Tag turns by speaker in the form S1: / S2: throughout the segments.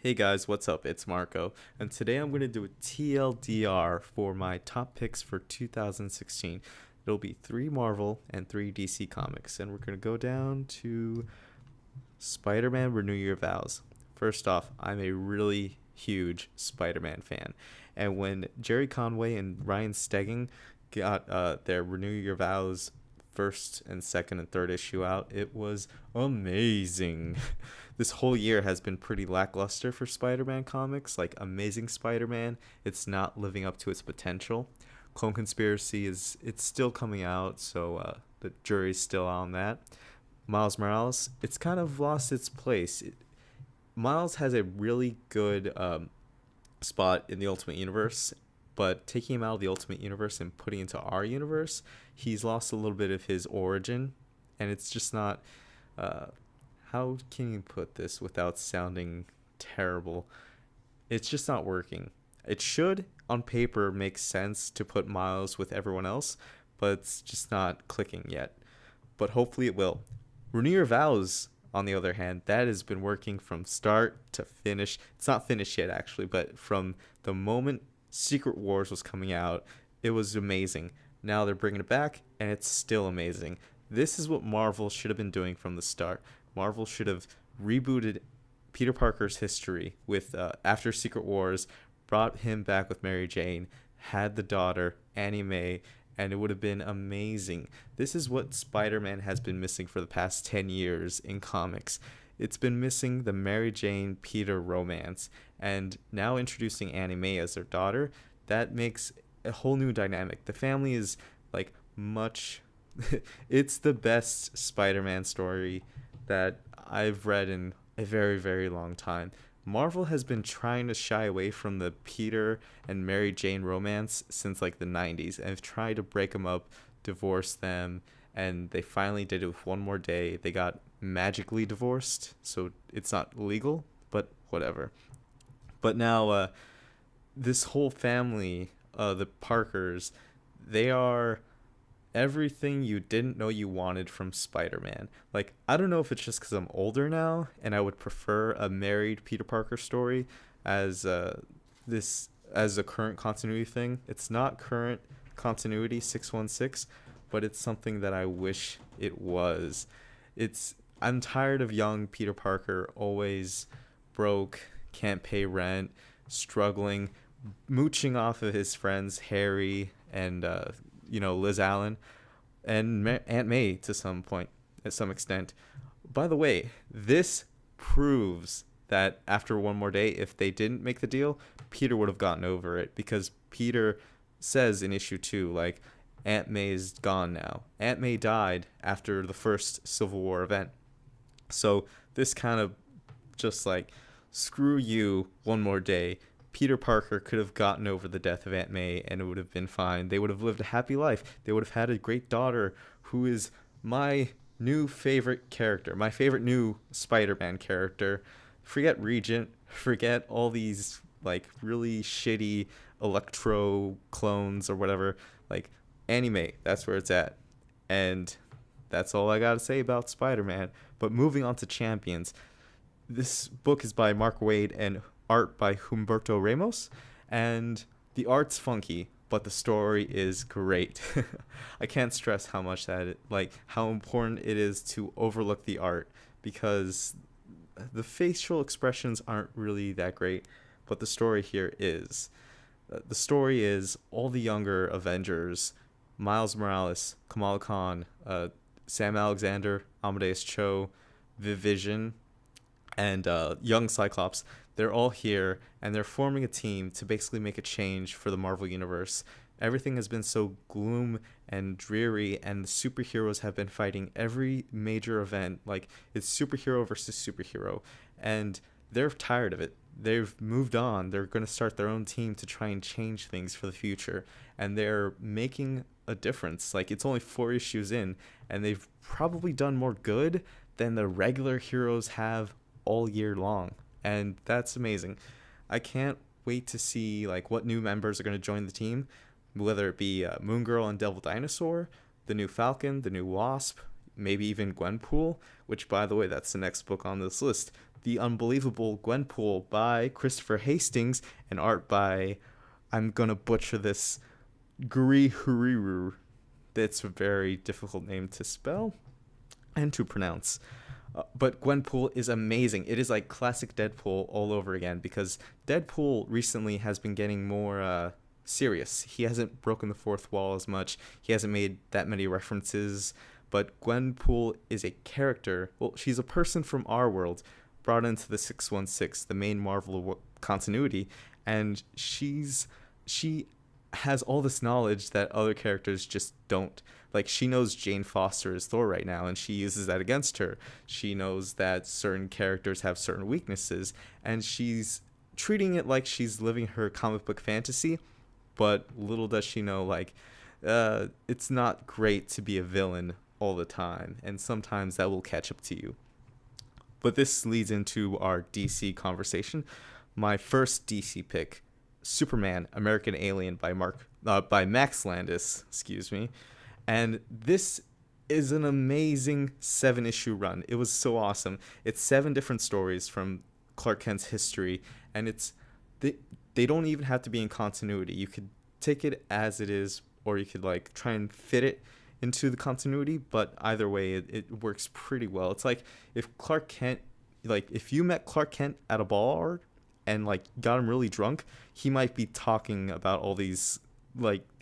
S1: Hey guys, what's up? It's Marco, and today I'm going to do a TLDR for my top picks for 2016. It'll be three Marvel and three DC comics, and we're going to go down to Spider Man Renew Your Vows. First off, I'm a really huge Spider Man fan, and when Jerry Conway and Ryan Steging got their Renew Your Vows first and second and third issue out, it was amazing. This whole year has been pretty lackluster for Spider-Man comics. Like Amazing Spider-Man, it's not living up to its potential. Clone Conspiracy is it's still coming out, so the jury's still on that. Miles Morales, it's kind of lost its place. Miles has a really good spot in the Ultimate Universe, but taking him out of the Ultimate Universe and putting into our universe, he's lost a little bit of his origin, and it's just not. Uh, how can you put this without sounding terrible? It's just not working. It should, on paper, make sense to put Miles with everyone else, but it's just not clicking yet. But hopefully it will. Renew Your Vows, on the other hand, that has been working from start to finish. It's not finished yet, actually, but from the moment Secret Wars was coming out, it was amazing. Now they're bringing it back, and it's still amazing. This is what Marvel should have been doing from the start. Marvel should have rebooted Peter Parker's history with after Secret Wars, brought him back with Mary Jane, had the daughter Annie Mae, and it would have been amazing. This is what Spider-Man has been missing for the past 10 years in comics. It's been missing the Mary Jane Peter romance, and now introducing Annie Mae as their daughter, that makes a whole new dynamic. The family is like much it's the best Spider-Man story that I've read in a very, very long time. Marvel has been trying to shy away from the Peter and Mary Jane romance since like the 90s and have tried to break them up, divorce them, and they finally did it with One More Day. They got magically divorced, so it's not legal, but whatever. But now this whole family, the Parkers, they are everything you didn't know you wanted from Spider-Man. Like, I don't know if it's just because I'm older now and I would prefer a married Peter Parker story as this as a current continuity thing. It's not current continuity 616, but it's something that I wish it was. It's I'm tired of young Peter Parker always broke, can't pay rent, struggling, mooching off of his friends Harry and Liz Allen and Aunt May to some point, at some extent. By the way, this proves that after One More Day, if they didn't make the deal, Peter would have gotten over it because Peter says in issue 2, like, Aunt May's gone now. Aunt May died after the first Civil War event. So this kind of just like, screw you, One More Day. Peter Parker could have gotten over the death of Aunt May and it would have been fine. They would have lived a happy life. They would have had a great daughter who is my new favorite character, my favorite new Spider-Man character. Forget Regent, forget all these like really shitty Electro clones or whatever. Like Annie Mae, that's where it's at. And that's all I got to say about Spider-Man. But moving on to Champions. This book is by Mark Waid and art by Humberto Ramos, and the art's funky, but the story is great. I can't stress how much how important it is to overlook the art because the facial expressions aren't really that great, but the story here is. The story is all the younger Avengers, Miles Morales, Kamala Khan, Sam Alexander, Amadeus Cho, Vivision, and young Cyclops. They're all here and they're forming a team to basically make a change for the Marvel Universe. Everything has been so gloom and dreary, and the superheroes have been fighting every major event. Like, it's superhero versus superhero, and they're tired of it. They've moved on. They're going to start their own team to try and change things for the future, and they're making a difference. Like, it's only 4 issues in, and they've probably done more good than the regular heroes have all year long, and that's amazing. I can't wait to see like what new members are going to join the team, whether it be Moon Girl and Devil Dinosaur, the new Falcon, the new Wasp, maybe even Gwenpool, which, by the way, that's the next book on this list. The Unbelievable Gwenpool by Christopher Hastings and art by, I'm going to butcher this, Guri Huriru. That's a very difficult name to spell and to pronounce. But Gwenpool is amazing. It is like classic Deadpool all over again, because Deadpool recently has been getting more serious. He hasn't broken the fourth wall as much. He hasn't made that many references. But Gwenpool is a character. Well, she's a person from our world brought into the 616, the main Marvel continuity, and she has all this knowledge that other characters just don't. Like, she knows Jane Foster is Thor right now, and she uses that against her. She knows that certain characters have certain weaknesses, and she's treating it like she's living her comic book fantasy, but little does she know, like, it's not great to be a villain all the time, and sometimes that will catch up to you. But this leads into our DC conversation. My first DC pick, Superman American Alien by Max Landis, and this is an amazing 7-issue run. It was so awesome. It's 7 different stories from Clark Kent's history, and they don't even have to be in continuity. You could take it as it is, or you could like try and fit it into the continuity, but either way it works pretty well. It's like if Clark Kent, like if you met Clark Kent at a bar and like got him really drunk, he might be talking about all these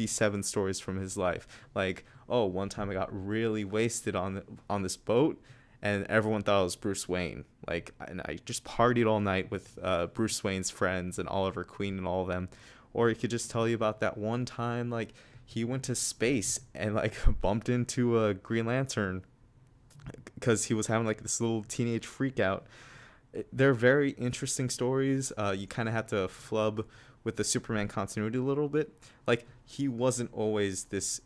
S1: 7 stories from his life. Like, oh, one time I got really wasted on this boat, and everyone thought it was Bruce Wayne. Like, and I just partied all night with Bruce Wayne's friends and Oliver Queen and all of them. Or he could just tell you about that one time, like, he went to space and like bumped into a Green Lantern because he was having like this little teenage freak out. They're very interesting stories. You kind of have to flub with the Superman continuity a little bit. Like, he wasn't always this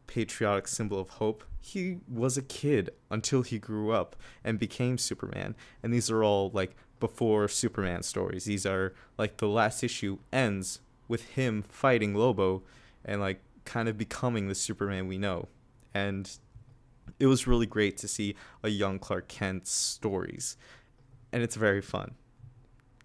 S1: patriotic symbol of hope. He was a kid until he grew up and became Superman. And these are all like before Superman stories. These are like the last issue ends with him fighting Lobo and like kind of becoming the Superman we know. And it was really great to see a young Clark Kent's stories. And it's very fun.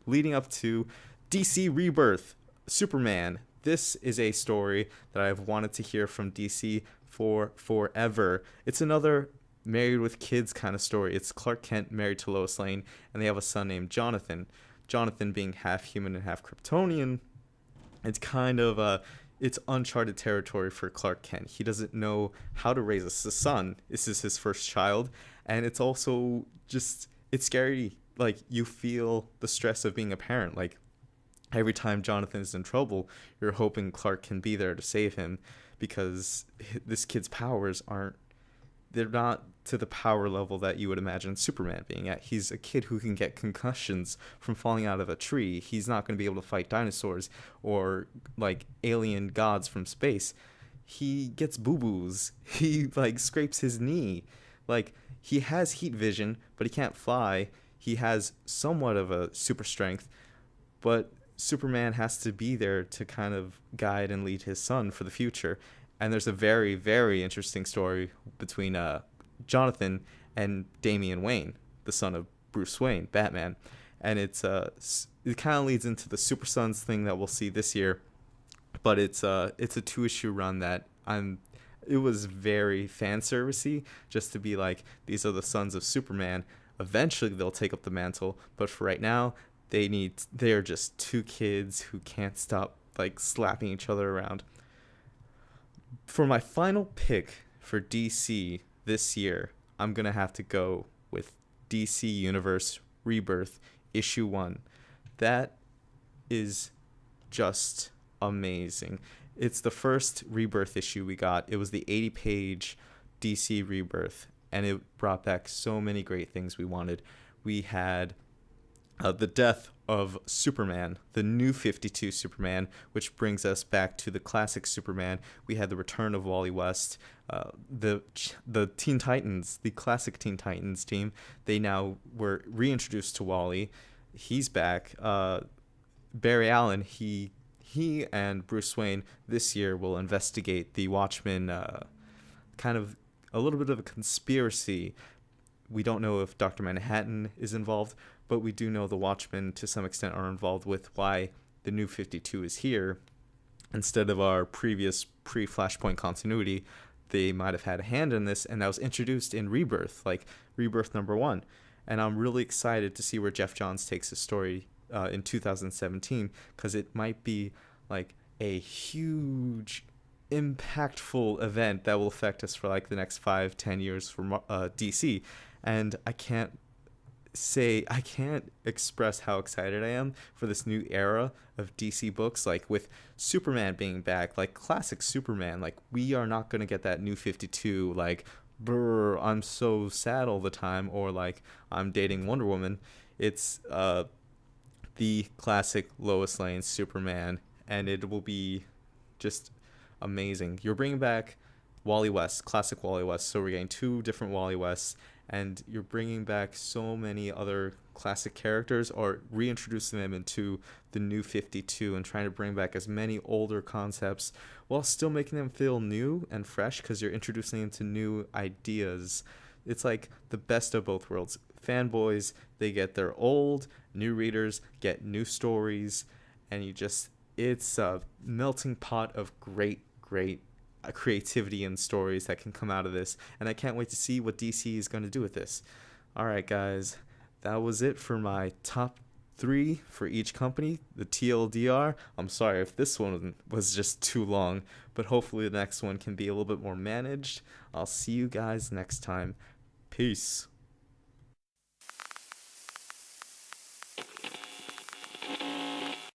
S1: Leading up to DC Rebirth, Superman. This is a story that I've wanted to hear from DC for forever. It's another married with kids kind of story. It's Clark Kent married to Lois Lane, and they have a son named Jonathan. Jonathan being half human and half Kryptonian. It's kind of it's uncharted territory for Clark Kent. He doesn't know how to raise a son. This is his first child, and it's also just, it's scary. Like, you feel the stress of being a parent. Like, every time Jonathan is in trouble, you're hoping Clark can be there to save him, because this kid's powers they're not to the power level that you would imagine Superman being at. He's a kid who can get concussions from falling out of a tree. He's not going to be able to fight dinosaurs or like alien gods from space. He gets boo-boos. He like scrapes his knee. Like, he has heat vision, but he can't fly. He has somewhat of a super strength, but Superman has to be there to kind of guide and lead his son for the future. And there's a very, very interesting story between Jonathan and Damian Wayne, the son of Bruce Wayne, Batman. And it kind of leads into the Super Sons thing that we'll see this year. But it's a 2-issue run that it was very fan servicey, just to be like, these are the sons of Superman. Eventually they'll take up the mantle, but for right now, they're just 2 kids who can't stop like slapping each other around. For my final pick for DC this year, I'm gonna have to go with DC Universe Rebirth issue 1. That is just amazing. It's the first Rebirth issue we got. It was the 80-page DC Rebirth, and it brought back so many great things we wanted. We had the death of Superman, the new 52 Superman, which brings us back to the classic Superman. We had the return of Wally West, the Teen Titans, the classic Teen Titans team. They now were reintroduced to Wally. He's back. Barry Allen, he and Bruce Wayne this year will investigate the Watchmen kind of a little bit of a conspiracy. We don't know if Dr. Manhattan is involved, but we do know the Watchmen to some extent are involved with why the New 52 is here. Instead of our previous pre-Flashpoint continuity, they might have had a hand in this, and that was introduced in Rebirth, like Rebirth #1. And I'm really excited to see where Geoff Johns takes his story in 2017, because it might be like a huge, impactful event that will affect us for like the next 5-10 years for DC. And I can't express how excited I am for this new era of DC books, like with Superman being back, like classic Superman. Like, we are not going to get that New 52, like, brr, I'm so sad all the time, or like, I'm dating Wonder Woman. It's the classic Lois Lane Superman, and it will be just amazing. You're bringing back Wally West, classic Wally West, so we're getting 2 different Wally Wests, and you're bringing back so many other classic characters, or reintroducing them into the New 52 and trying to bring back as many older concepts while still making them feel new and fresh, because you're introducing them to new ideas. It's like the best of both worlds. Fanboys, they get their old, new readers get new stories, and it's a melting pot of great creativity and stories that can come out of this, and I can't wait to see what DC is going to do with this. All right, guys, that was it for my top 3 for each company, the TLDR. I'm sorry if this one was just too long, but hopefully the next one can be a little bit more managed. I'll see you guys next time. Peace.